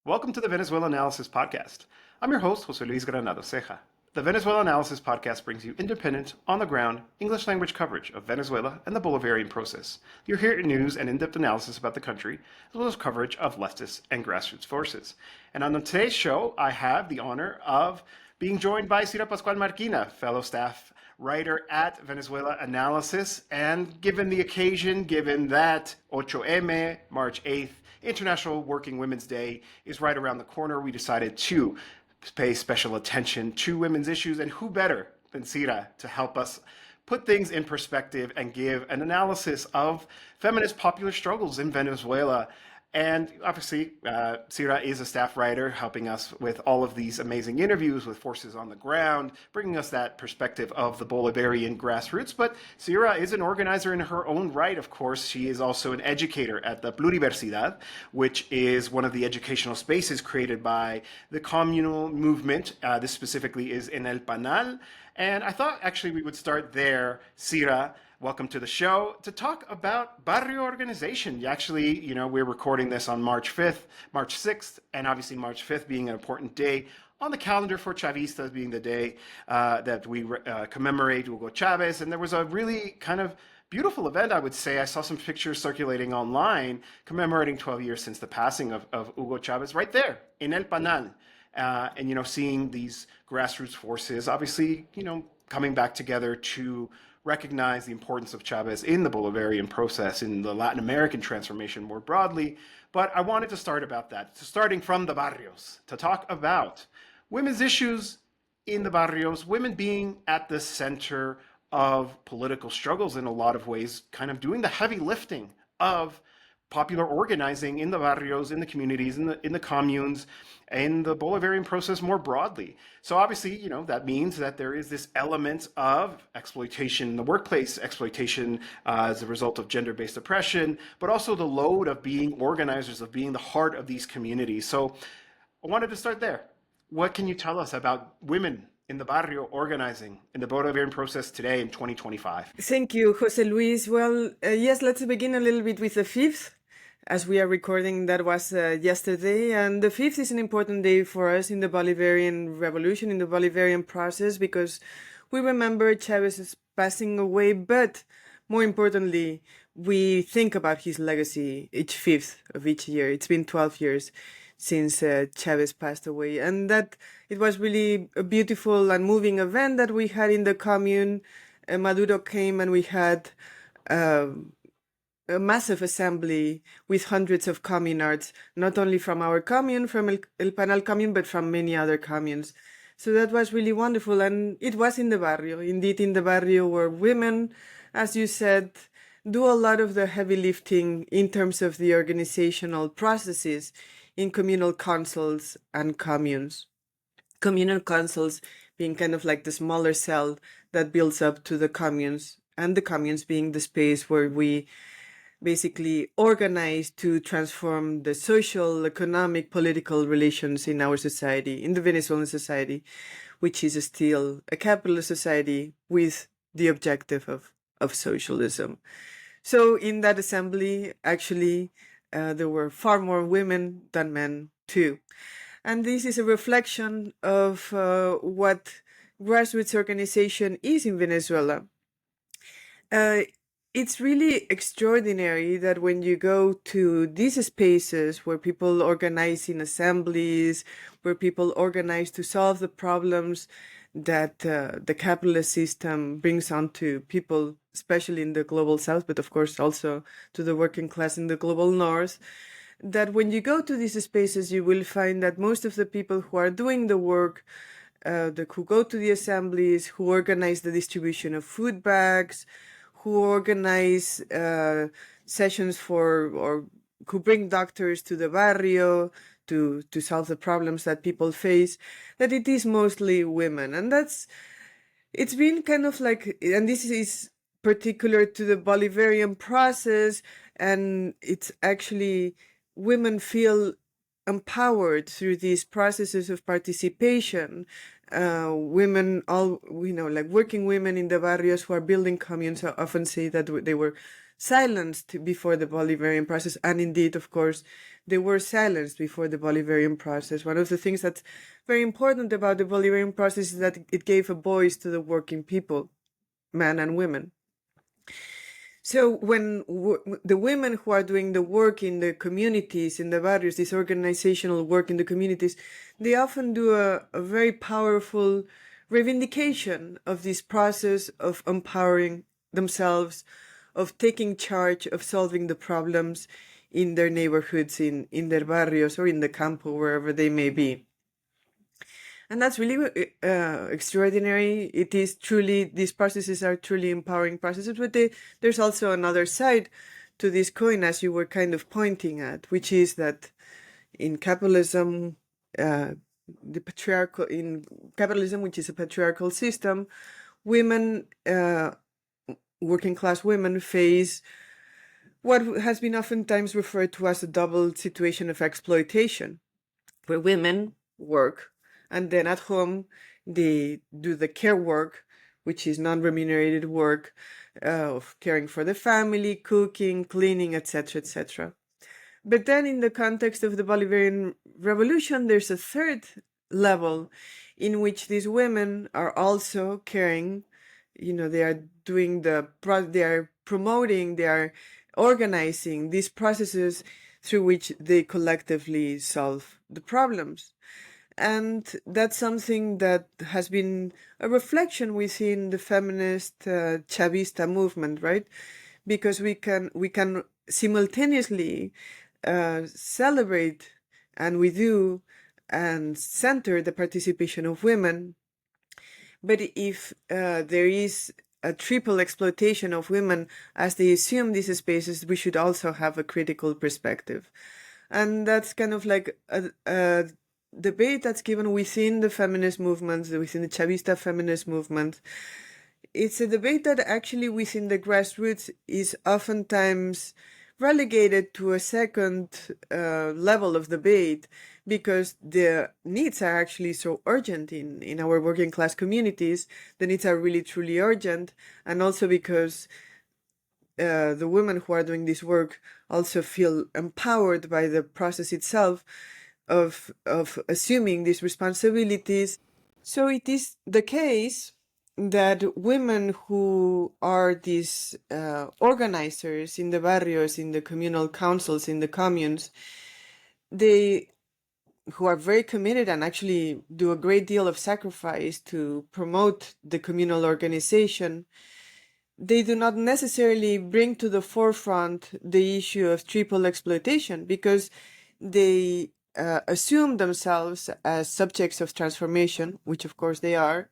Welcome to the Venezuela Analysis Podcast. I'm your host, José Luis Granados Ceja. The Venezuela Analysis Podcast brings you independent, on-the-ground, English-language coverage of Venezuela and the Bolivarian process. You'll hear news and in-depth analysis about the country, as well as coverage of leftist and grassroots forces. And on today's show, I have the honor of being joined by Cira Pascual Marquina, fellow staff writer at Venezuela Analysis. And given the occasion, given that 8M, March 8th, International Working Women's Day is right around the corner, we decided to pay special attention to women's issues, and who better than Cira to help us put things in perspective and give an analysis of feminist popular struggles in Venezuela. And obviously, Cira is a staff writer helping us with all of these amazing interviews with forces on the ground, bringing us that perspective of the Bolivarian grassroots. But Cira is an organizer in her own right, of course. She is also an educator at the Pluriversidad, which is one of the educational spaces created by the communal movement. This specifically is in El Panal. And I thought actually we would start there, Cira. Welcome to the show to talk about barrio organization. Actually, we're recording this on March 5th, March 6th, and obviously March 5th being an important day on the calendar for Chavistas, being the day that we commemorate Hugo Chavez. And there was a really kind of beautiful event, I would say. I saw some pictures circulating online commemorating 12 years since the passing of Hugo Chavez right there in El Panal. And seeing these grassroots forces, obviously, coming back together to recognize the importance of Chavez in the Bolivarian process, in the Latin American transformation more broadly. But I wanted to start about that, starting from the barrios, to talk about women's issues in the barrios, women being at the center of political struggles in a lot of ways, kind of doing the heavy lifting of popular organizing in the barrios, in the communities, in the communes, in the Bolivarian process more broadly. So obviously, that means that there is this element of exploitation in the workplace, exploitation as a result of gender-based oppression, but also the load of being organizers, of being the heart of these communities. So I wanted to start there. What can you tell us about women in the barrio organizing in the Bolivarian process today in 2025? Thank you, Jose Luis. Well, yes, let's begin a little bit with the 5th. As we are recording, that was yesterday, and the 5th is an important day for us in the Bolivarian Revolution, in the Bolivarian process, because we remember Chavez's passing away, but more importantly, we think about his legacy each 5th of each year. It's been 12 years since Chavez passed away, and that it was really a beautiful and moving event that we had in the commune. Maduro came and we had a massive assembly with hundreds of communards, not only from our commune, from El Panal commune, but from many other communes. So that was really wonderful. And it was in the barrio, indeed in the barrio, where women, as you said, do a lot of the heavy lifting in terms of the organizational processes in communal councils and communes. Communal councils being kind of like the smaller cell that builds up to the communes, and the communes being the space where we basically organized to transform the social, economic, political relations in our society, in the Venezuelan society, which is still a capitalist society with the objective of socialism. So in that assembly, actually, there were far more women than men too. And this is a reflection of what grassroots organization is in Venezuela. It's really extraordinary that when you go to these spaces where people organize in assemblies, where people organize to solve the problems that the capitalist system brings onto people, especially in the global south, but of course also to the working class in the global north, that when you go to these spaces, you will find that most of the people who are doing the work, who go to the assemblies, who organize the distribution of food bags, who organize sessions or who bring doctors to the barrio to solve the problems that people face, that it is mostly women. And it's been kind of like, and this is particular to the Bolivarian process, and it's actually women feel empowered through these processes of participation. Women, like working women in the barrios who are building communes often say that they were silenced before the Bolivarian process. And indeed, of course, they were silenced before the Bolivarian process. One of the things that's very important about the Bolivarian process is that it gave a voice to the working people, men and women. So when the women who are doing the work in the communities, in the barrios, this organizational work in the communities, they often do a very powerful reivindication of this process of empowering themselves, of taking charge of solving the problems in their neighborhoods, in their barrios, or in the campo, wherever they may be. And that's really extraordinary. It is truly, these processes are truly empowering processes, but there's also another side to this coin, as you were kind of pointing at, which is that in capitalism, in capitalism, which is a patriarchal system, women, working class women, face what has been oftentimes referred to as a double situation of exploitation, where women work and then at home they do the care work, which is non-remunerated work of caring for the family, cooking, cleaning, etc., etc. But then in the context of the Bolivarian Revolution, there's a third level in which these women are also caring. They are doing they are promoting, they are organizing these processes through which they collectively solve the problems. And that's something that has been a reflection within the feminist Chavista movement, right? Because we can simultaneously celebrate, and we do, and center the participation of women. But if there is a triple exploitation of women as they assume these spaces, we should also have a critical perspective. And that's kind of like a debate that's given within the feminist movements, within the Chavista feminist movement. It's a debate that actually within the grassroots is oftentimes relegated to a second level of debate, because the needs are actually so urgent in our working class communities. The needs are really truly urgent, and also because the women who are doing this work also feel empowered by the process itself of assuming these responsibilities. So it is the case that women who are these organizers in the barrios, in the communal councils, in the communes, who are very committed and actually do a great deal of sacrifice to promote the communal organization, they do not necessarily bring to the forefront the issue of triple exploitation, because they assume themselves as subjects of transformation, which of course they are.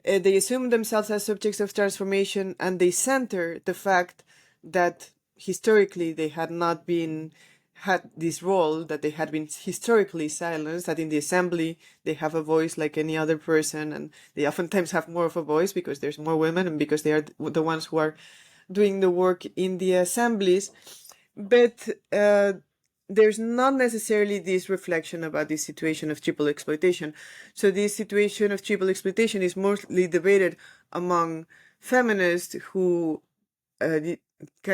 They assume themselves as subjects of transformation, and they center the fact that historically they had not had this role, that they had been historically silenced, that in the assembly they have a voice like any other person, and they oftentimes have more of a voice because there's more women and because they are the ones who are doing the work in the assemblies. But there's not necessarily this reflection about this situation of triple exploitation. So this situation of triple exploitation is mostly debated among feminists who,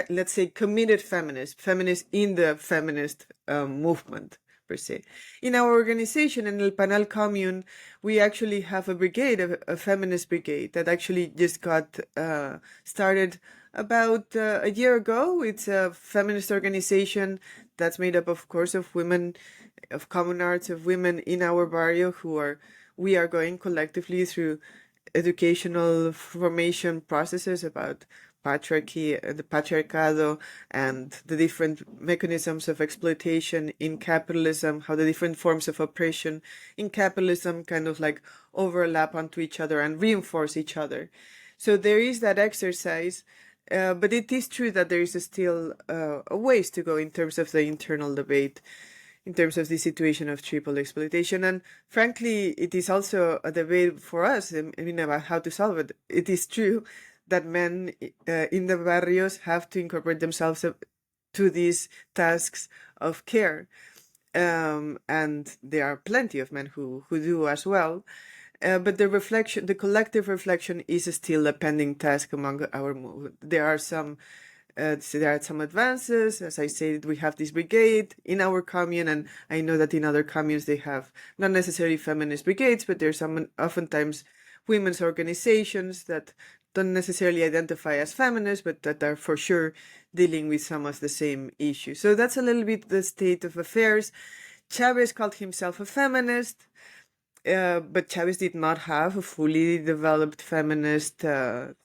let's say, committed feminists in the feminist movement, per se. In our organization, in El Panal Commune, we actually have a brigade, a feminist brigade, that actually just got started about a year ago. It's a feminist organization that's made up, of course, of women, of communards, of women in our barrio we are going collectively through educational formation processes about patriarchy, the patriarcado, and the different mechanisms of exploitation in capitalism, how the different forms of oppression in capitalism kind of like overlap onto each other and reinforce each other. So there is that exercise. But it is true that there is still a ways to go in terms of the internal debate, in terms of the situation of triple exploitation. And frankly, it is also a debate for us, about how to solve it. It is true that men in the barrios have to incorporate themselves to these tasks of care. And there are plenty of men who do as well. But the collective reflection is still a pending task among our movement. There are some So there are some advances. As I said, we have this brigade in our commune, and I know that in other communes they have not necessarily feminist brigades, but there's some oftentimes women's organizations that don't necessarily identify as feminists, but that are for sure dealing with some of the same issues. So that's a little bit the state of affairs. Chavez called himself a feminist, but Chavez did not have a fully developed feminist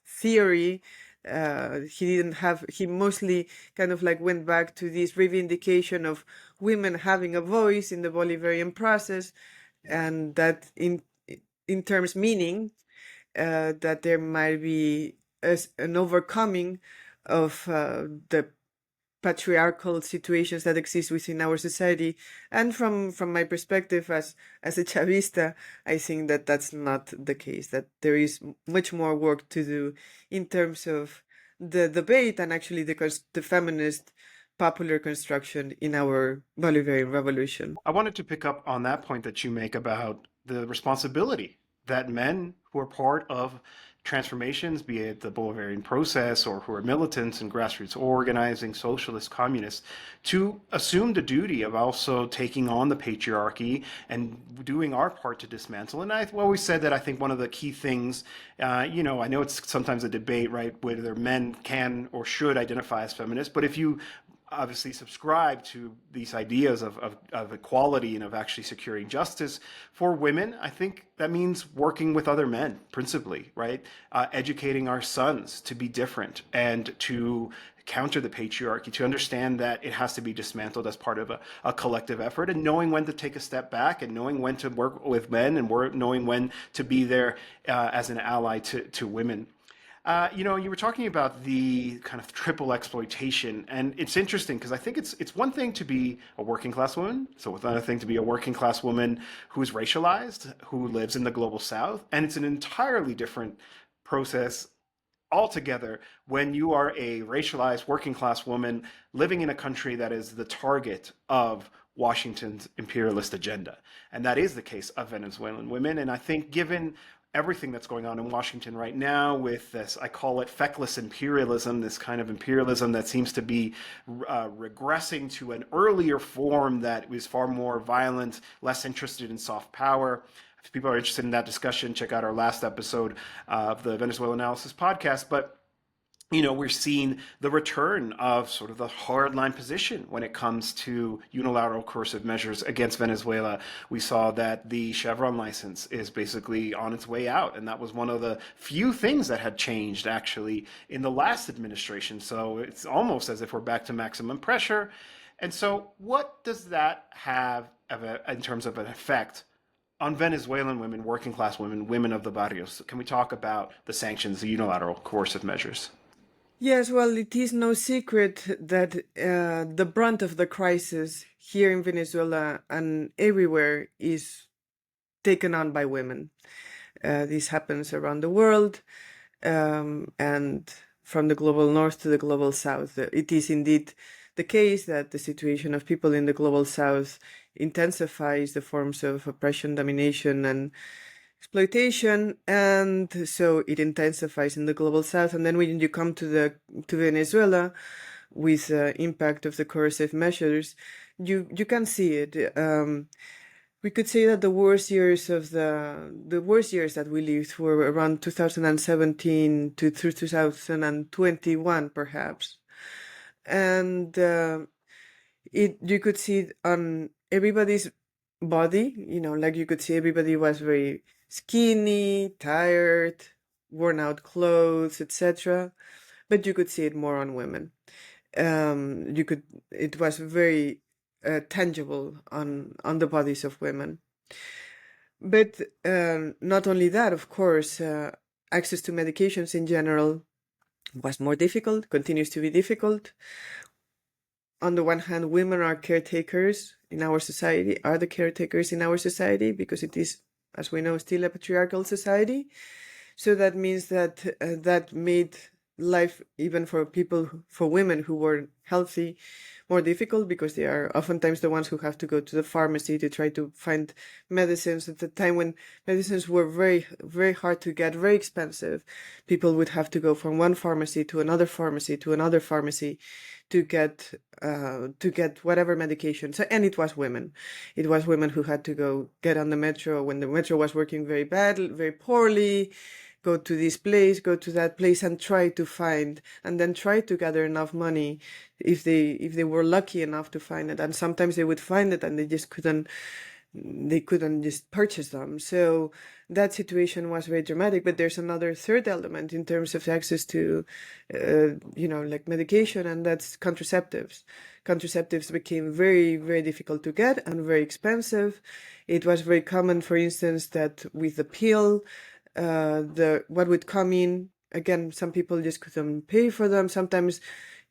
theory. He mostly kind of like went back to this reivindication of women having a voice in the Bolivarian process, and that in terms meaning that there might be an overcoming of the patriarchal situations that exist within our society. And from my perspective as a Chavista, I think that that's not the case, that there is much more work to do in terms of the debate and actually the feminist popular construction in our Bolivarian Revolution. I wanted to pick up on that point that you make about the responsibility that men who are part of transformations, be it the Bolivarian process or who are militants and grassroots organizing, socialist, communists, to assume the duty of also taking on the patriarchy and doing our part to dismantle. And I've always said that I think one of the key things, I know it's sometimes a debate, right, whether men can or should identify as feminists, but if you obviously subscribe to these ideas of equality and of actually securing justice for women, I think that means working with other men, principally, right? Educating our sons to be different and to counter the patriarchy, to understand that it has to be dismantled as part of a collective effort, and knowing when to take a step back and knowing when to work with men and knowing when to be there as an ally to women. You were talking about the kind of triple exploitation, and it's interesting because I think it's one thing to be a working class woman, so it's another thing to be a working class woman who's racialized, who lives in the global south, and it's an entirely different process altogether when you are a racialized working class woman living in a country that is the target of Washington's imperialist agenda. And that is the case of Venezuelan women. And I think given everything that's going on in Washington right now with this, I call it feckless imperialism, this kind of imperialism that seems to be regressing to an earlier form that was far more violent, less interested in soft power. If people are interested in that discussion, check out our last episode of the Venezuela Analysis podcast. But we're seeing the return of sort of the hardline position when it comes to unilateral coercive measures against Venezuela. We saw that the Chevron license is basically on its way out, and that was one of the few things that had changed actually in the last administration. So it's almost as if we're back to maximum pressure. And so what does that have in terms of an effect on Venezuelan women, working class women, women of the barrios? Can we talk about the sanctions, the unilateral coercive measures? Yes, well, it is no secret that the brunt of the crisis here in Venezuela and everywhere is taken on by women. This happens around the world, and from the global north to the global south. It is indeed the case that the situation of people in the global south intensifies the forms of oppression, domination, and exploitation, and so it intensifies in the global south. And then when you come to Venezuela with the impact of the coercive measures, you can see it. We could say that the worst years that we lived were around 2017 to through 2021, perhaps, and you could see it on everybody's body. Like you could see everybody was very skinny, tired, worn out clothes, etc. But you could see it more on women. It was very tangible on the bodies of women. But not only that, of course, access to medications in general was more difficult, continues to be difficult. On the one hand, women are caretakers in our society, are the caretakers in our society, because it is, as we know, still a patriarchal society. So that means that that made life, even for women who were healthy, more difficult because they are oftentimes the ones who have to go to the pharmacy to try to find medicines. At the time when medicines were very, very hard to get, very expensive, people would have to go from one pharmacy to another pharmacy to another pharmacy to get whatever medication. So, and it was women. It was women who had to go get on the metro when the metro was working very badly, very poorly, go to this place, go to that place, and try to find, and then try to gather enough money if they were lucky enough to find it. And sometimes they would find it and they couldn't just purchase them. So that situation was very dramatic. But there's another third element in terms of access to, like medication, and that's contraceptives. Contraceptives became very, very difficult to get and very expensive. It was very common, for instance, that with the pill, what would come in, again, some people just couldn't pay for them. Sometimes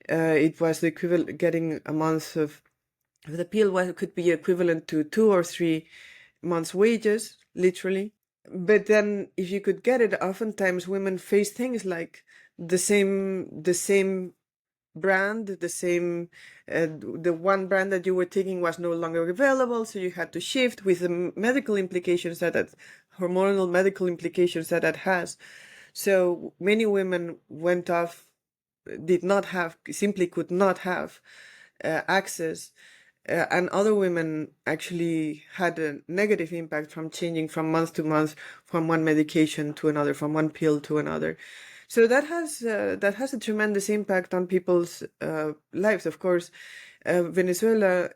it was the equivalent, getting a month of the pill could be equivalent to 2 or 3 months' wages, literally. But then, if you could get it, oftentimes women face things like the same brand, the one brand that you were taking was no longer available, so you had to shift with the medical implications hormonal medical implications that has. So many women went off, simply could not have access. And other women actually had a negative impact from changing from month to month, from one medication to another, from one pill to another. So that has a tremendous impact on people's lives. Of course, in Venezuela,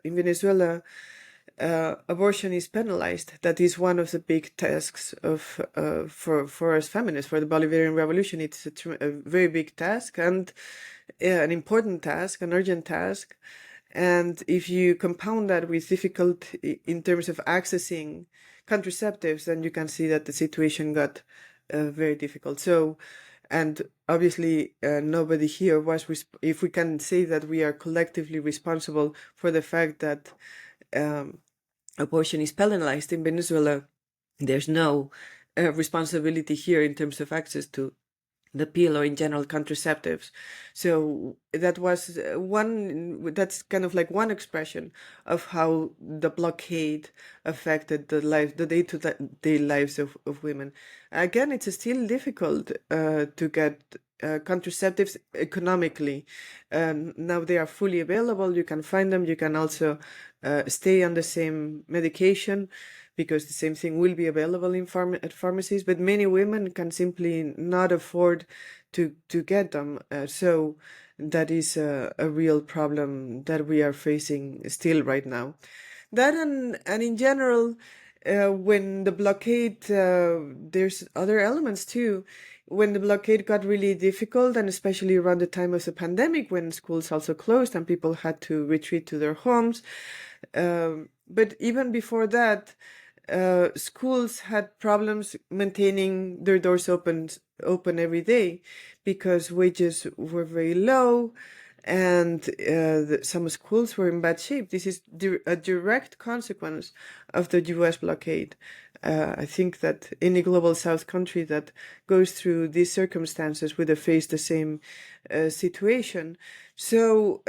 abortion is penalized. That is one of the big tasks for us feminists, for the Bolivarian Revolution. It's a very big task and an important task, an urgent task. And if you compound that with difficulty in terms of accessing contraceptives, then you can see that the situation got very difficult. So, and obviously nobody here if we can say that we are collectively responsible for the fact that abortion is penalized in Venezuela, there's no responsibility here in terms of access to the pill or in general contraceptives. So that's kind of like one expression of how the blockade affected the day-to-day lives of women. Again, it's still difficult to get contraceptives economically. Now they are fully available. You can find them. You can also stay on the same medication, because the same thing will be available at pharmacies, but many women can simply not afford to get them. So that is a real problem that we are facing still right now. That and in general, when the blockade, there's other elements too. When the blockade got really difficult, and especially around the time of the pandemic, when schools also closed and people had to retreat to their homes. But even before that, schools had problems maintaining their doors open every day because wages were very low, and some schools were in bad shape. This is a direct consequence of the U.S. blockade. I think that any global South country that goes through these circumstances would have faced the same situation. So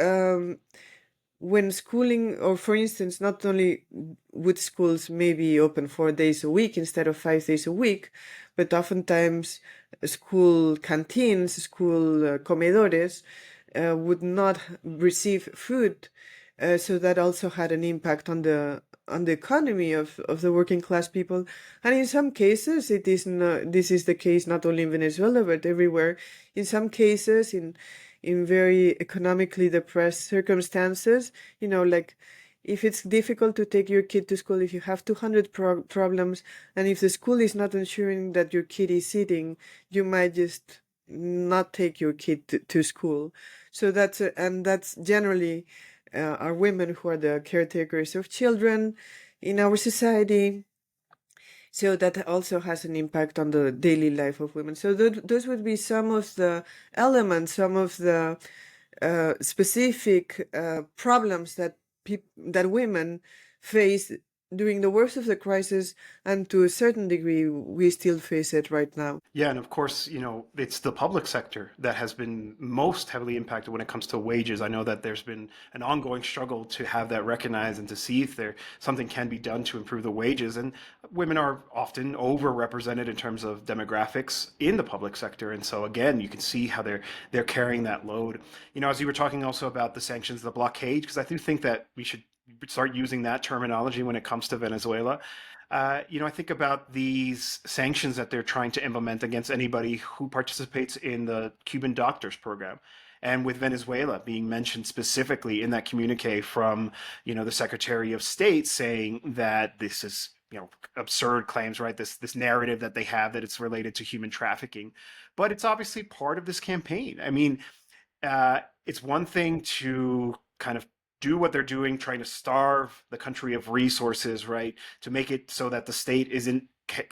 when schooling, or for instance, not only would schools maybe open 4 days a week instead of 5 days a week, but oftentimes school canteens, school comedores would not receive food. So that also had an impact on the economy of the working class people. And in some cases, this is the case not only in Venezuela, but everywhere. In some cases, in very economically depressed circumstances, like if it's difficult to take your kid to school, if you have 200 problems, and if the school is not ensuring that your kid is eating, you might just not take your kid to school. So that's generally are women who are the caretakers of children in our society. So that also has an impact on the daily life of women. So those would be some of the elements, some of the specific problems that women face during the worst of the crisis, and to a certain degree, we still face it right now. Yeah, and of course, it's the public sector that has been most heavily impacted when it comes to wages. I know that there's been an ongoing struggle to have that recognized and to see if there something can be done to improve the wages. And women are often overrepresented in terms of demographics in the public sector. And so again, you can see how they're carrying that load. As you were talking also about the sanctions, the blockade, because I do think that we should start using that terminology when it comes to Venezuela. I think about these sanctions that they're trying to implement against anybody who participates in the Cuban doctors program. And with Venezuela being mentioned specifically in that communique from, the Secretary of State saying that this is, absurd claims, right? This narrative that they have that it's related to human trafficking, but it's obviously part of this campaign. I mean, it's one thing to kind of do what they're doing, trying to starve the country of resources, right? To make it so that the state isn't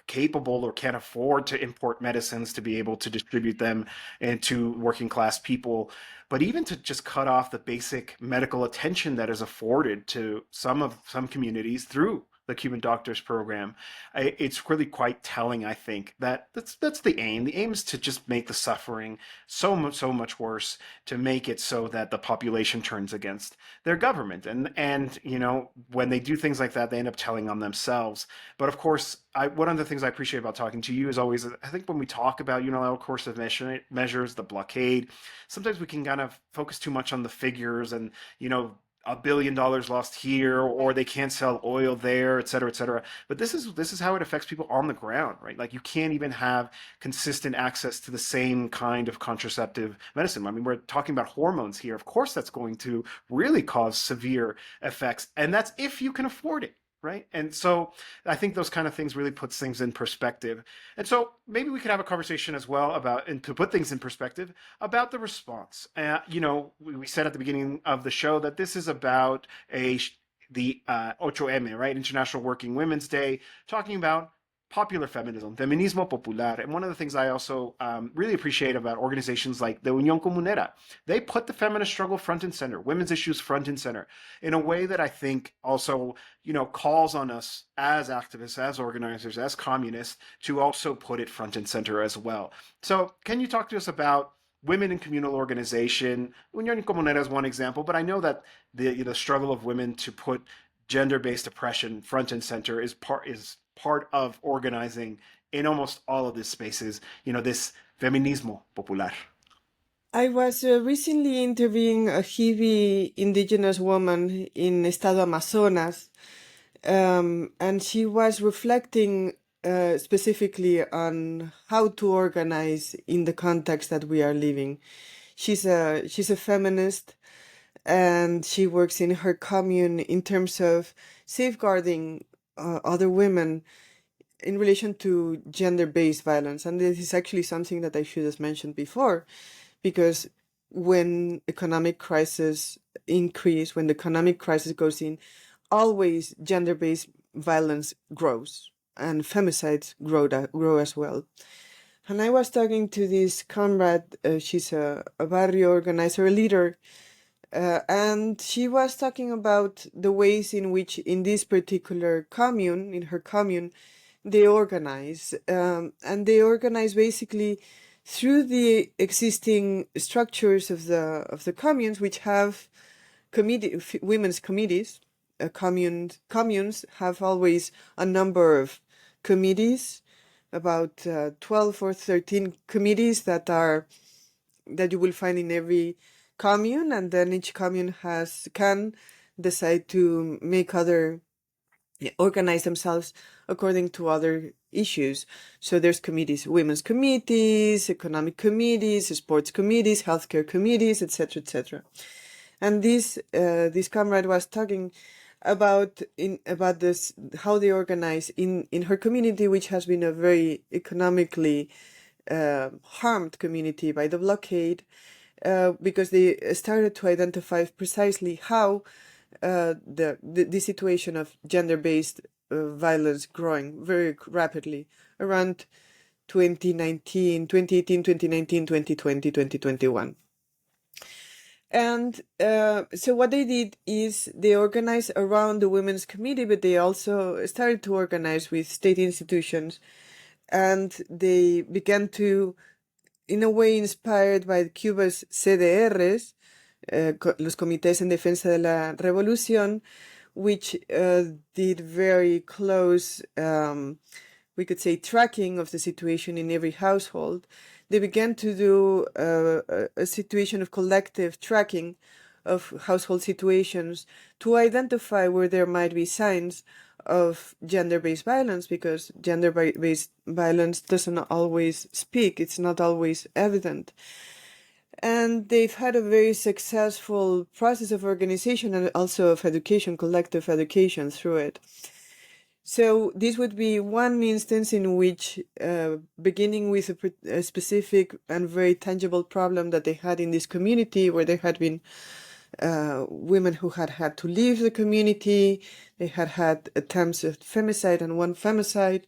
capable or can't afford to import medicines to be able to distribute them into working class people. But even to just cut off the basic medical attention that is afforded to some communities through the Cuban Doctors Program, it's really quite telling. I think that that's the aim. The aim is to just make the suffering so much worse, to make it so that the population turns against their government. And when they do things like that, they end up telling on themselves. But of course, one of the things I appreciate about talking to you is always, I think when we talk about unilateral coercive measures, the blockade, sometimes we can kind of focus too much on the figures and, $1 billion lost here, or they can't sell oil there, et cetera, et cetera. But this is how it affects people on the ground, right? Like you can't even have consistent access to the same kind of contraceptive medicine. I mean, we're talking about hormones here. Of course, that's going to really cause severe effects, and that's if you can afford it. Right. And so I think those kind of things really puts things in perspective. And so maybe we could have a conversation as well about, and to put things in perspective, about the response. We said at the beginning of the show that this is about the 8M, right? International Working Women's Day, talking about popular feminism, feminismo popular. And one of the things I also really appreciate about organizations like the Unión Comunera, they put the feminist struggle front and center, women's issues front and center, in a way that I think also, calls on us as activists, as organizers, as communists, to also put it front and center as well. So can you talk to us about women in communal organization? Unión Comunera is one example, but I know that the struggle of women to put gender-based oppression front and center is part of organizing in almost all of these spaces, this feminismo popular. I was recently interviewing a Hivi indigenous woman in Estado Amazonas, and she was reflecting specifically on how to organize in the context that we are living. She's a feminist, and she works in her commune in terms of safeguarding other women in relation to gender-based violence. And this is actually something that I should have mentioned before, because when economic crisis increase, when the economic crisis goes in, always gender-based violence grows and femicides grow as well. And I was talking to this comrade, she's a barrio organizer, a leader, and she was talking about the ways in which in this particular commune, in her commune, they organize. And they organize basically through the existing structures of the communes, which have women's committees. Communes have always a number of committees, about 12 or 13 committees that you will find in every commune, and then each commune can decide to organize themselves according to other issues. So there's committees, women's committees, economic committees, sports committees, healthcare committees, etc., etc. And this comrade was talking about this, how they organize in her community, which has been a very economically harmed community by the blockade, because they started to identify precisely how the situation of gender-based violence growing very rapidly around 2018, 2019, 2020, 2021. And so what they did is they organized around the Women's Committee, but they also started to organize with state institutions. And they began to, in a way inspired by Cuba's CDRs, los Comités en Defensa de la Revolución, which did very close, we could say, tracking of the situation in every household. They began to do a situation of collective tracking of household situations to identify where there might be signs of gender-based violence, because gender-based violence doesn't always speak, it's not always evident. And they've had a very successful process of organization and also of education, collective education through it. So this would be one instance in which, beginning with a specific and very tangible problem that they had in this community, where there had been women who had had to leave the community, they had had attempts at femicide and one femicide.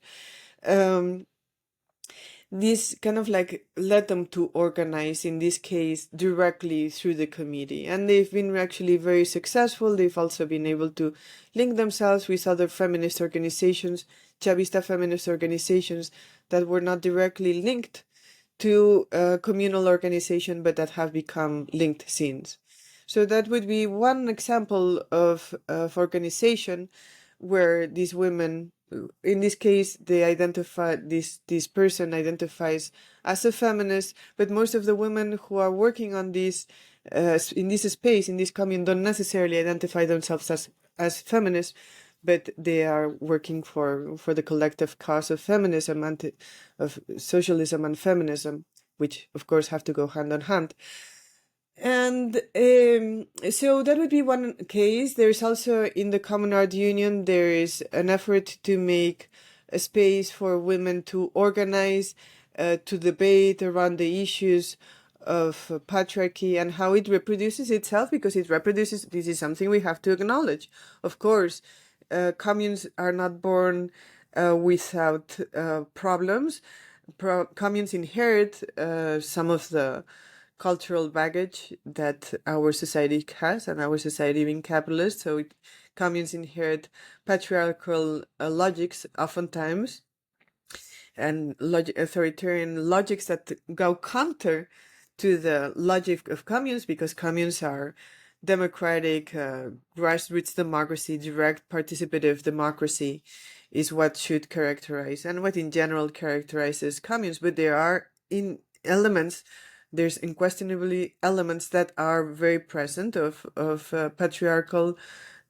This kind of like led them to organize, in this case, directly through the committee. And they've been actually very successful. They've also been able to link themselves with other feminist organizations, Chavista feminist organizations, that were not directly linked to a communal organization, but that have become linked since. So that would be one example of organization where these women, in this case, they identify, this person identifies as a feminist, but most of the women who are working on this, in this space, in this commune, don't necessarily identify themselves as feminists, but they are working for the collective cause of feminism and of socialism and feminism, which of course have to go hand in hand. And so that would be one case. There's also in the Common Art Union, there is an effort to make a space for women to organize, to debate around the issues of patriarchy and how it reproduces itself, because it reproduces, this is something we have to acknowledge. Of course, communes are not born without problems. Communes inherit some of the cultural baggage that our society has, and our society being capitalist, so communes inherit patriarchal logics oftentimes, and authoritarian logics that go counter to the logic of communes, because communes are democratic, grassroots democracy, direct participative democracy is what should characterize, and what in general characterizes communes. But there are there's unquestionably elements that are very present of patriarchal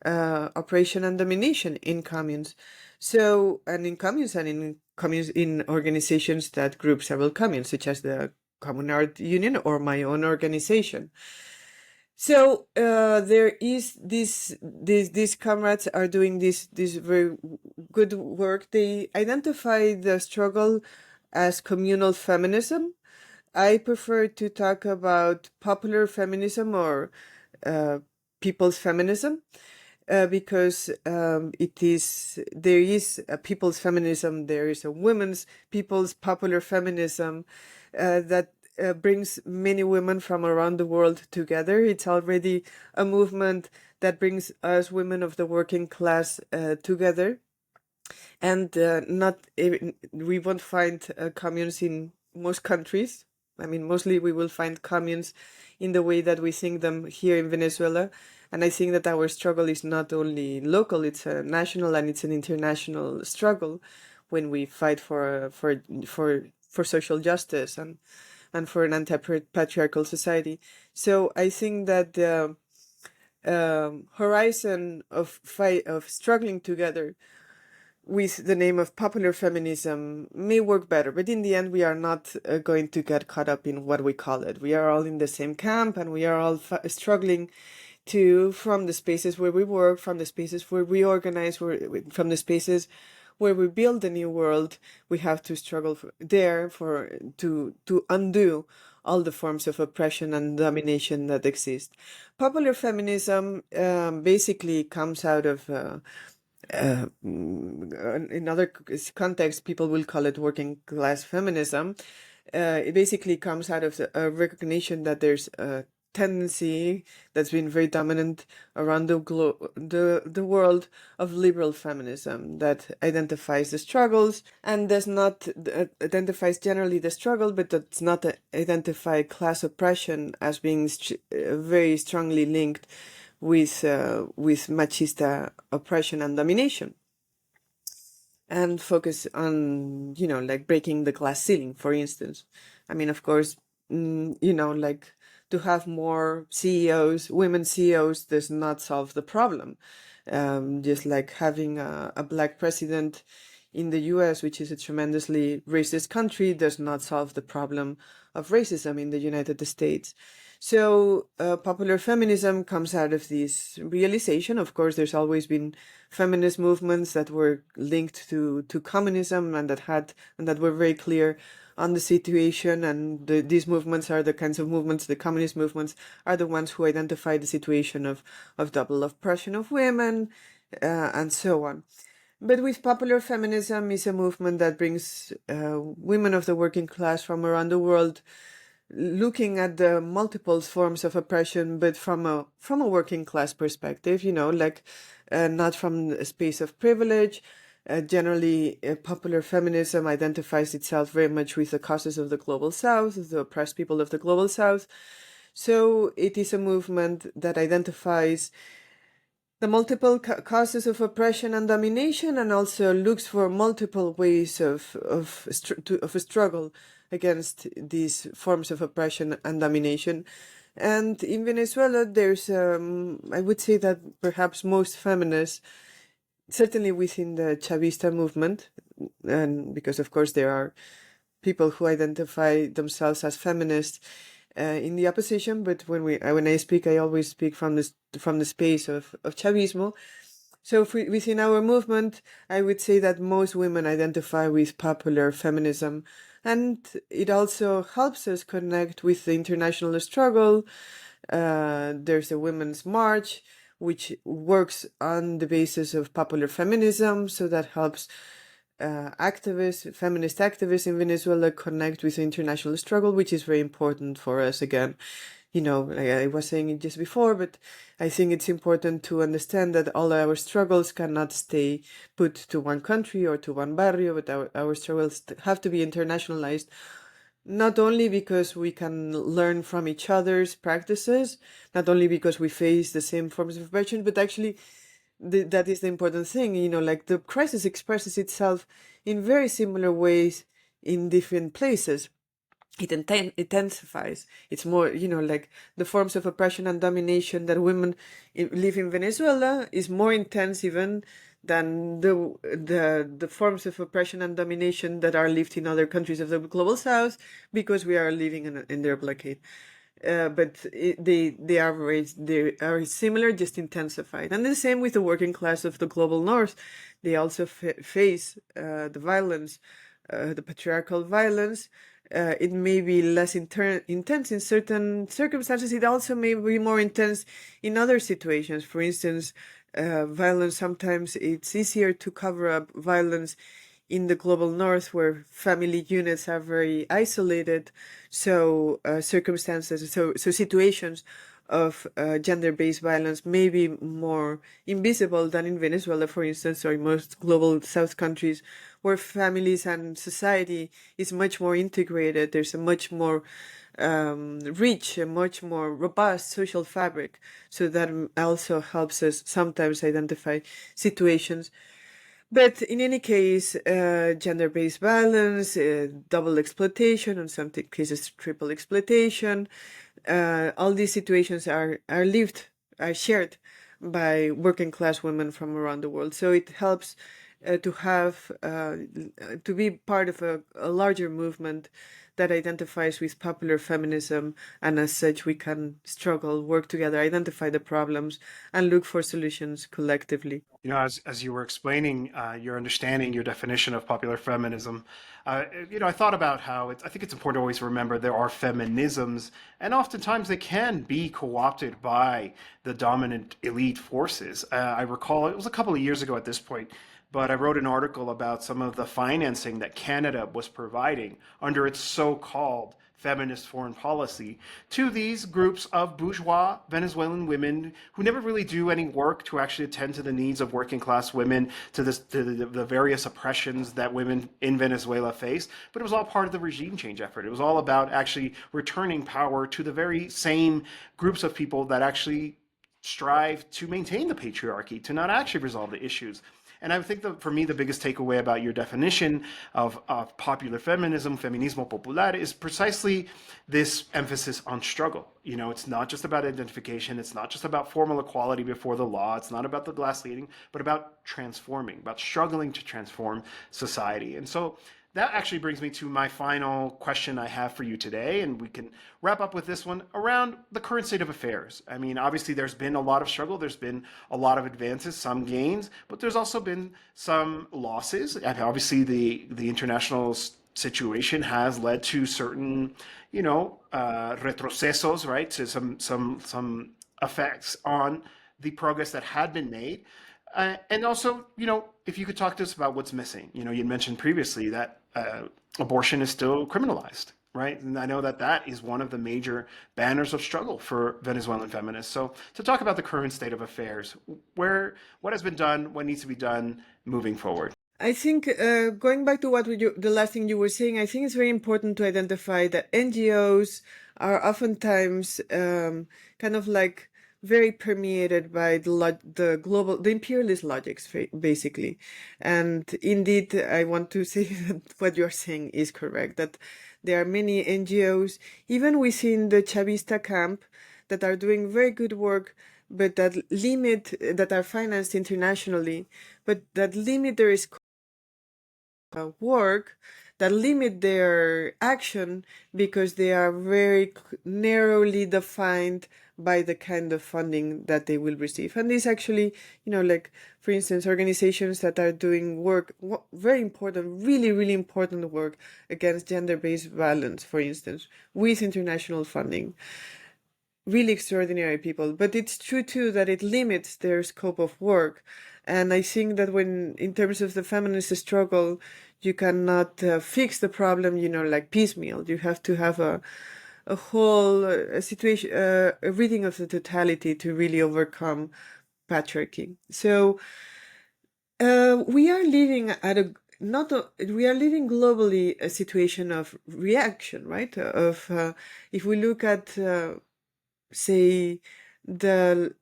oppression and domination in communes. So, and in communes in organizations that group several communes, such as the Common Art Union or my own organization. So there is these comrades are doing this very good work. They identify the struggle as communal feminism. I prefer to talk about popular feminism or people's feminism, because there is a people's feminism, there is a women's people's popular feminism that brings many women from around the world together. It's already a movement that brings us women of the working class together. And we won't find communes in most countries. I mean, mostly we will find communes in the way that we think them here in Venezuela. And I think that our struggle is not only local, it's a national and it's an international struggle when we fight for social justice and for an anti-patriarchal society. So I think that the horizon of struggling together with the name of popular feminism may work better, but in the end we are not going to get caught up in what we call it. We are all in the same camp, and we are all struggling from the spaces where we work, from the spaces where we organize, from the spaces where we build a new world. We have to struggle to undo all the forms of oppression and domination that exist. Popular feminism basically comes out of in other contexts, people will call it working class feminism. It basically comes out of a recognition that there's a tendency that's been very dominant around the world of liberal feminism that identifies the struggles and does not identifies generally the struggle, but does not identify class oppression as being very strongly linked with machista oppression and domination, and focus on, like breaking the glass ceiling, for instance. I mean, of course, like to have more CEOs, women CEOs, does not solve the problem. Just like having a black president in the US, which is a tremendously racist country, does not solve the problem of racism in the United States. So popular feminism comes out of this realization. Of course, there's always been feminist movements that were linked to communism and that were very clear on the situation. And these movements are the kinds of movements, the communist movements, are the ones who identify the situation of double oppression of women and so on. But with popular feminism is a movement that brings women of the working class from around the world looking at the multiple forms of oppression, but from a working class perspective, like not from a space of privilege. Generally, popular feminism identifies itself very much with the causes of the global south, the oppressed people of the global south. So it is a movement that identifies the multiple causes of oppression and domination, and also looks for multiple ways of a struggle against these forms of oppression and domination. And in Venezuela, there's, I would say that perhaps most feminists, certainly within the Chavista movement, and because of course there are people who identify themselves as feminists in the opposition, but when I speak, I always speak from the space of Chavismo. So within our movement, I would say that most women identify with popular feminism, and it also helps us connect with the international struggle. There's a Women's March, which works on the basis of popular feminism, so that helps feminist activists in Venezuela connect with the international struggle, which is very important for us. Again, like I was saying it just before, but I think it's important to understand that all our struggles cannot stay put to one country or to one barrio, but our struggles have to be internationalized, not only because we can learn from each other's practices, not only because we face the same forms of oppression, but actually that is the important thing, like the crisis expresses itself in very similar ways in different places. It intensifies. It's more, like the forms of oppression and domination that women live in Venezuela is more intense even than the forms of oppression and domination that are lived in other countries of the global south, because we are living in their blockade. But they are similar, just intensified. And the same with the working class of the global north. They also face the violence, the patriarchal violence. It may be less intense in certain circumstances. It also may be more intense in other situations. For instance, violence, sometimes it's easier to cover up violence in the global north, where family units are very isolated. So situations of gender-based violence may be more invisible than in Venezuela, for instance, or in most global south countries, where families and society is much more integrated. There's a much more rich, a much more robust social fabric. So that also helps us sometimes identify situations. But in any case, gender-based violence, double exploitation, in some cases triple exploitation, all these situations are shared by working class women from around the world. So it helps to be part of a larger movement that identifies with popular feminism, and as such we can struggle, work together, identify the problems, and look for solutions collectively. As you were explaining your understanding, your definition of popular feminism, I thought about how I think it's important to always remember there are feminisms, and oftentimes they can be co-opted by the dominant elite forces. I recall it was a couple of years ago at this point, but I wrote an article about some of the financing that Canada was providing under its so-called feminist foreign policy to these groups of bourgeois Venezuelan women who never really do any work to actually attend to the needs of working class women, to the various oppressions that women in Venezuela face. But it was all part of the regime change effort. It was all about actually returning power to the very same groups of people that actually strive to maintain the patriarchy, to not actually resolve the issues. And I think that for me, the biggest takeaway about your definition of popular feminism, feminismo popular, is precisely this emphasis on struggle. You know, it's not just about identification. It's not just about formal equality before the law. It's not about the glass ceiling, but about transforming, about struggling to transform society. And so that actually brings me to my final question I have for you today, and we can wrap up with this one around the current state of affairs. I mean, obviously, there's been a lot of struggle, there's been a lot of advances, some gains, but there's also been some losses. And obviously, the international situation has led to certain, retrocesos, right? To some effects on the progress that had been made. And also, if you could talk to us about what's missing. You mentioned previously that abortion is still criminalized, right? And I know that that is one of the major banners of struggle for Venezuelan feminists. So to talk about the current state of affairs, what has been done, what needs to be done moving forward. I think going back to the last thing you were saying, I think it's very important to identify that NGOs are oftentimes kind of like very permeated by the imperialist logics, basically. And indeed, I want to say that what you're saying is correct, that there are many NGOs, even within the Chavista camp, that are doing very good work, but that are financed internationally, but that limit their work, that limit their action because they are very narrowly defined by the kind of funding that they will receive. And this actually, like, for instance, organizations that are doing work, very important, really, really important work against gender-based violence, for instance, with international funding. Really extraordinary people. But it's true, too, that it limits their scope of work. And I think that in terms of the feminist struggle, you cannot fix the problem, like piecemeal. You have to have a whole situation, a reading of the totality to really overcome patriarchy. So we are living we are living globally a situation of reaction, right? If we look at, say, the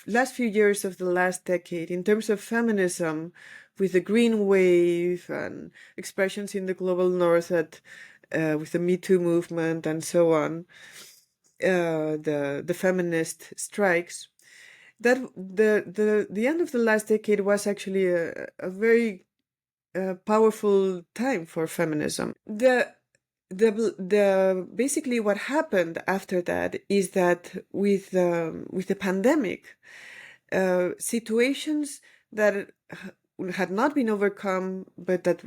last few years of the last decade, in terms of feminism, with the Green Wave and expressions in the global north with the Me Too movement and so on, the feminist strikes, that the end of the last decade was actually a very powerful time for feminism. Basically what happened after that is that with the pandemic, situations that had not been overcome, but that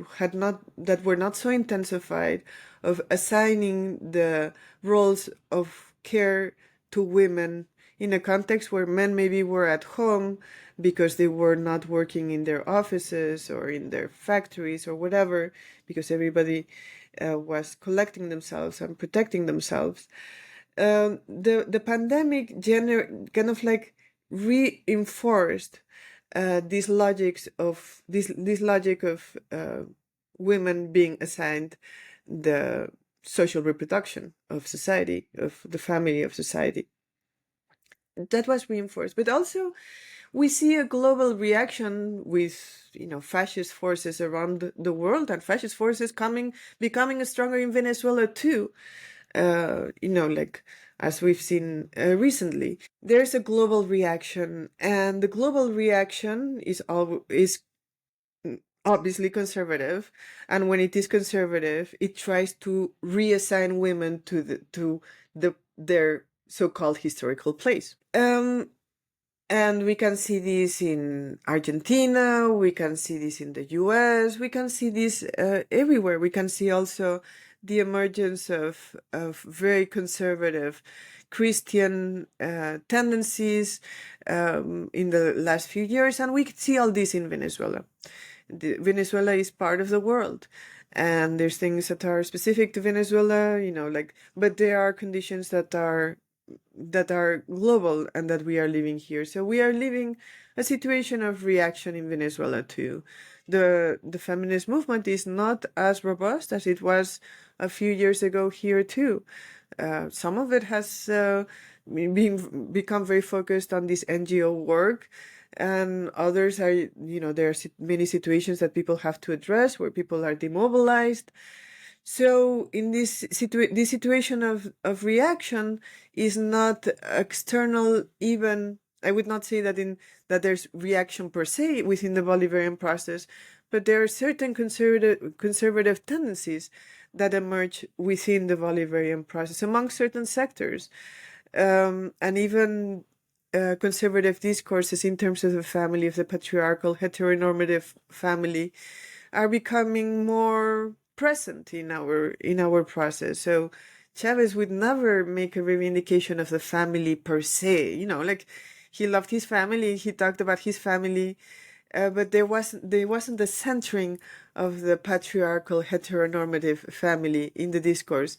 were not so intensified, of assigning the roles of care to women in a context where men maybe were at home because they were not working in their offices or in their factories or whatever, because everybody was collecting themselves and protecting themselves. The pandemic kind of like reinforced this logic of women being assigned the social reproduction of society, of the family of society. That was reinforced, but also we see a global reaction with fascist forces around the world, and fascist forces becoming stronger in Venezuela too. Like as we've seen recently, there's a global reaction, and the global reaction is obviously conservative, and when it is conservative, it tries to reassign women to their so-called historical place. And we can see this in Argentina, we can see this in the US, we can see this everywhere. We can see also the emergence of very conservative Christian tendencies in the last few years, and we see all this in Venezuela. Venezuela is part of the world, and there's things that are specific to Venezuela, but there are conditions that are global and that we are living here. So we are living a situation of reaction in Venezuela too. The feminist movement is not as robust as it was a few years ago here too. Some of it has become very focused on this NGO work, and others are, there are many situations that people have to address where people are demobilized. So in this situation of reaction is not external. Even I would not say that there's reaction per se within the Bolivarian process, but there are certain conservative tendencies that emerge within the Bolivarian process among certain sectors, and even conservative discourses in terms of the family, of the patriarchal heteronormative family, are becoming more present in our process. So Chavez would never make a reivindication of the family per se. He loved his family, he talked about his family, but there wasn't the centering of the patriarchal heteronormative family in the discourse.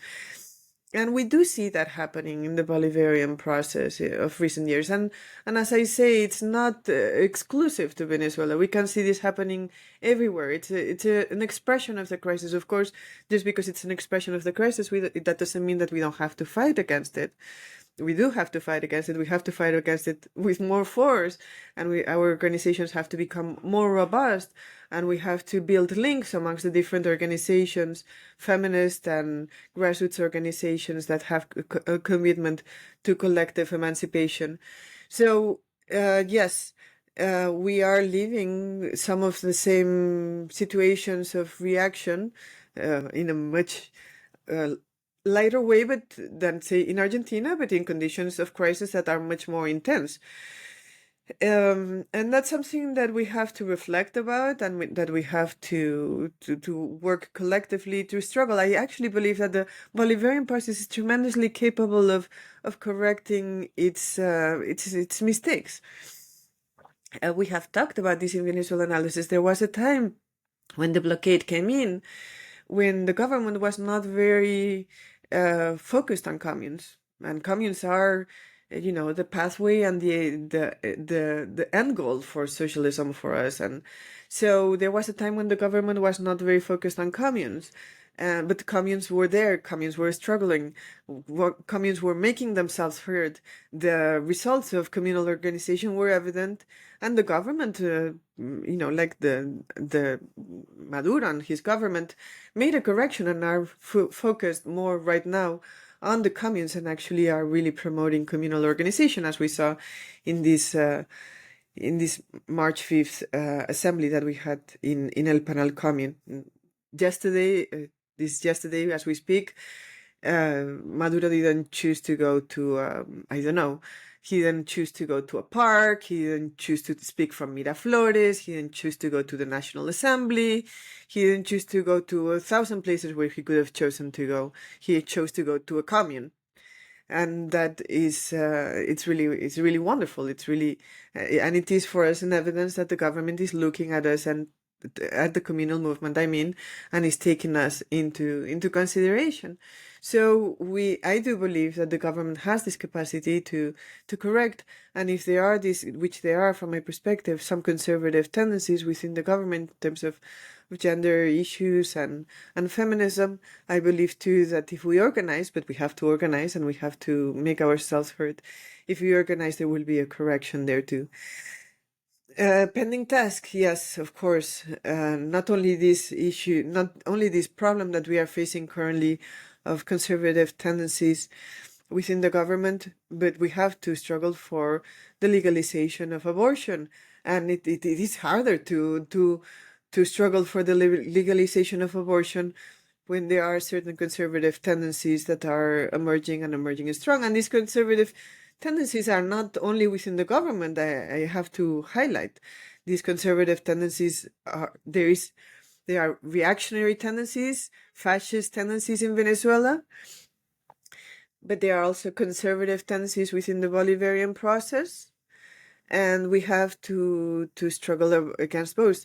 And we do see that happening in the Bolivarian process of recent years. And as I say, it's not exclusive to Venezuela. We can see this happening everywhere. It's an expression of the crisis. Of course, just because it's an expression of the crisis, that doesn't mean that we don't have to fight against it. We do have to fight against it. We have to fight against it with more force, and our organizations have to become more robust, and we have to build links amongst the different organizations, feminist and grassroots organizations that have a commitment to collective emancipation. So yes, we are living some of the same situations of reaction in a much lighter way, but than say in Argentina, but in conditions of crisis that are much more intense. And that's something that we have to reflect about, and that we have to work collectively to struggle. I actually believe that the Bolivarian process is tremendously capable of correcting its mistakes. We have talked about this in Venezuela analysis. There was a time when the blockade came in, when the government was not very focused on communes, and communes are, the pathway and the end goal for socialism for us. And so there was a time when the government was not very focused on communes. But the communes were there. Communes were struggling. Communes were making themselves heard. The results of communal organization were evident, and the government, like the Maduro and his government, made a correction and are focused more right now on the communes, and actually are really promoting communal organization, as we saw in this March 5th assembly that we had in El Panal commune. Yesterday, as we speak, Maduro didn't choose to go to, I don't know, he didn't choose to go to a park, he didn't choose to speak from Miraflores, he didn't choose to go to the National Assembly, he didn't choose to go to 1,000 places where he could have chosen to go. He chose to go to a commune. And that is, it's really wonderful. It's really, and it is for us an evidence that the government is looking at us, and at the communal movement, and is taking us into consideration. So I do believe that the government has this capacity to correct, and if there are which there are from my perspective, some conservative tendencies within the government in terms of gender issues and feminism, I believe too that if we organize, but we have to organize and we have to make ourselves heard, if we organize, there will be a correction there too. Pending task, yes, of course. Not only this issue, not only this problem that we are facing currently of conservative tendencies within the government, but we have to struggle for the legalization of abortion. And it is harder to struggle for the legalization of abortion when there are certain conservative tendencies that are emerging strong. And these conservative tendencies are not only within the government. I have to highlight these conservative tendencies. There are reactionary tendencies, fascist tendencies in Venezuela, but there are also conservative tendencies within the Bolivarian process, and we have to struggle against both.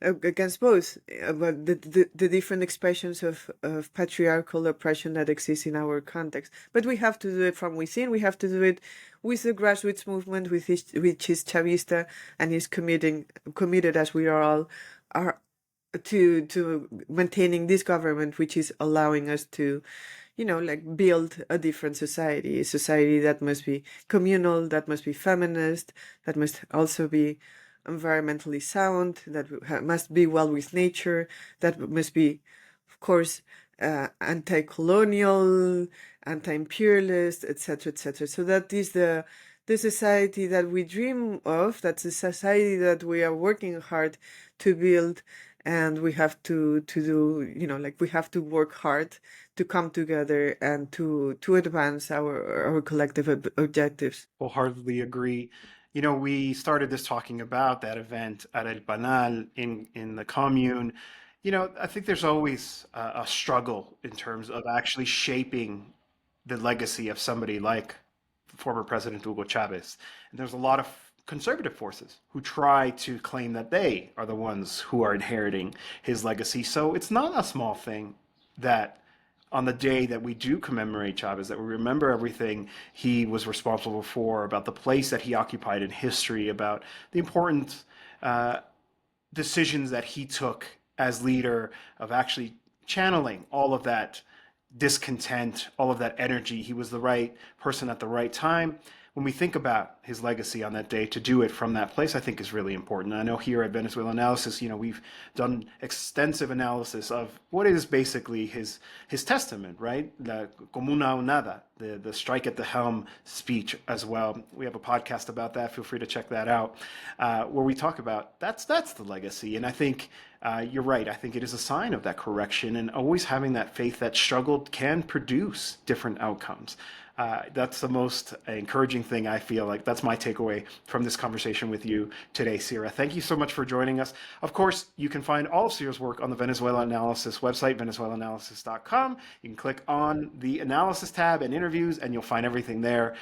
against both, but the different expressions of patriarchal oppression that exist in our context. But we have to do it from within. We have to do it with the grassroots movement, which is Chavista and is committed as we are to maintaining this government, which is allowing us to, like build a different society, a society that must be communal, that must be feminist, that must also be environmentally sound, that must be well with nature, that must be, of course, anti-colonial, anti-imperialist, etc., etc. So that is the society that we dream of. That's the society that we are working hard to build, and we have to do, like we have to work hard to come together and to advance our collective objectives. Wholeheartedly agree. We started this talking about that event at El Panal in the commune. I think there's always a struggle in terms of actually shaping the legacy of somebody like former President Hugo Chavez. And there's a lot of conservative forces who try to claim that they are the ones who are inheriting his legacy. So it's not a small thing that on the day that we do commemorate Chavez, that we remember everything he was responsible for, about the place that he occupied in history, about the important decisions that he took as leader of actually channeling all of that discontent, all of that energy. He was the right person at the right time. When we think about his legacy on that day, to do it from that place, I think is really important. I know here at Venezuela Analysis, we've done extensive analysis of what is basically his testament, right? The Comuna o Nada, the strike at the helm speech as well. We have a podcast about that. Feel free to check that out, where we talk about that's the legacy. And I think you're right. I think it is a sign of that correction, and always having that faith that struggle can produce different outcomes. That's the most encouraging thing. I feel like that's my takeaway from this conversation with you today, Cira. Thank you so much for joining us. Of course, you can find all of Cira's work on the Venezuela Analysis website, venezuelaanalysis.com. You can click on the analysis tab and interviews, and you'll find everything there.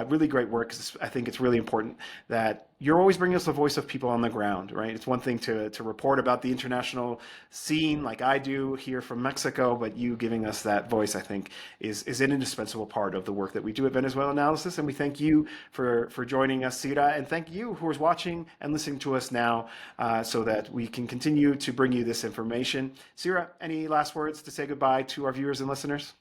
Really great work, because I think it's really important that you're always bringing us the voice of people on the ground, right? It's one thing to report about the international scene like I do here from Mexico, but you giving us that voice, I think, is an indispensable part of the work that we do at Venezuela Analysis. And we thank you for joining us, Cira, and thank you who is watching and listening to us now, so that we can continue to bring you this information. Cira, any last words to say goodbye to our viewers and listeners?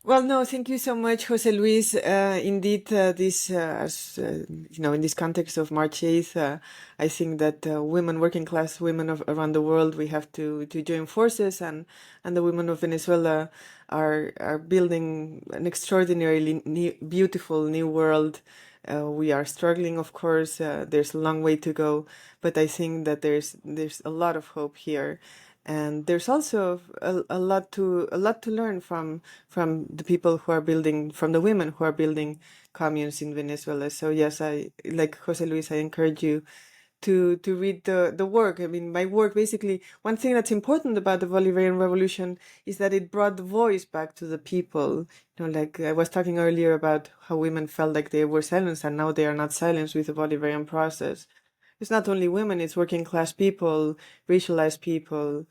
Well, no, thank you so much, José Luis. Indeed, this, as in this context of March 8th, I think that women, working class women around the world, we have to join forces, and the women of Venezuela are building an extraordinarily beautiful new world. We are struggling, of course. There's a long way to go, but I think that there's a lot of hope here. And there's also a lot to learn from the people who are building, from the women who are building communes in Venezuela. So yes, I, like José Luis, I encourage you to read the work. I mean, my work, basically, one thing that's important about the Bolivarian Revolution is that it brought the voice back to the people. Like I was talking earlier about how women felt like they were silenced, and now they are not silenced with the Bolivarian process. It's not only women, it's working class people, racialized people,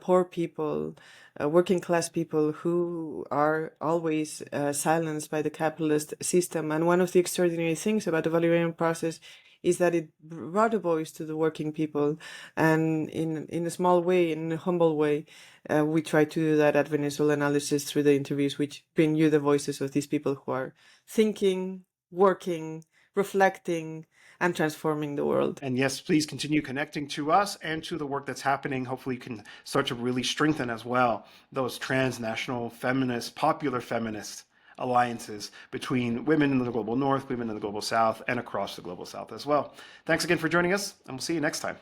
poor people, working class people who are always silenced by the capitalist system. And one of the extraordinary things about the Bolivarian process is that it brought a voice to the working people. And in a small way, in a humble way, we try to do that at Venezuela Analysis through the interviews, which bring you the voices of these people who are thinking, working, reflecting, and transforming the world. And yes, please continue connecting to us and to the work that's happening. Hopefully you can start to really strengthen as well those transnational feminist, popular feminist alliances between women in the global north, women in the global south, and across the global south as well. Thanks again for joining us, and we'll see you next time.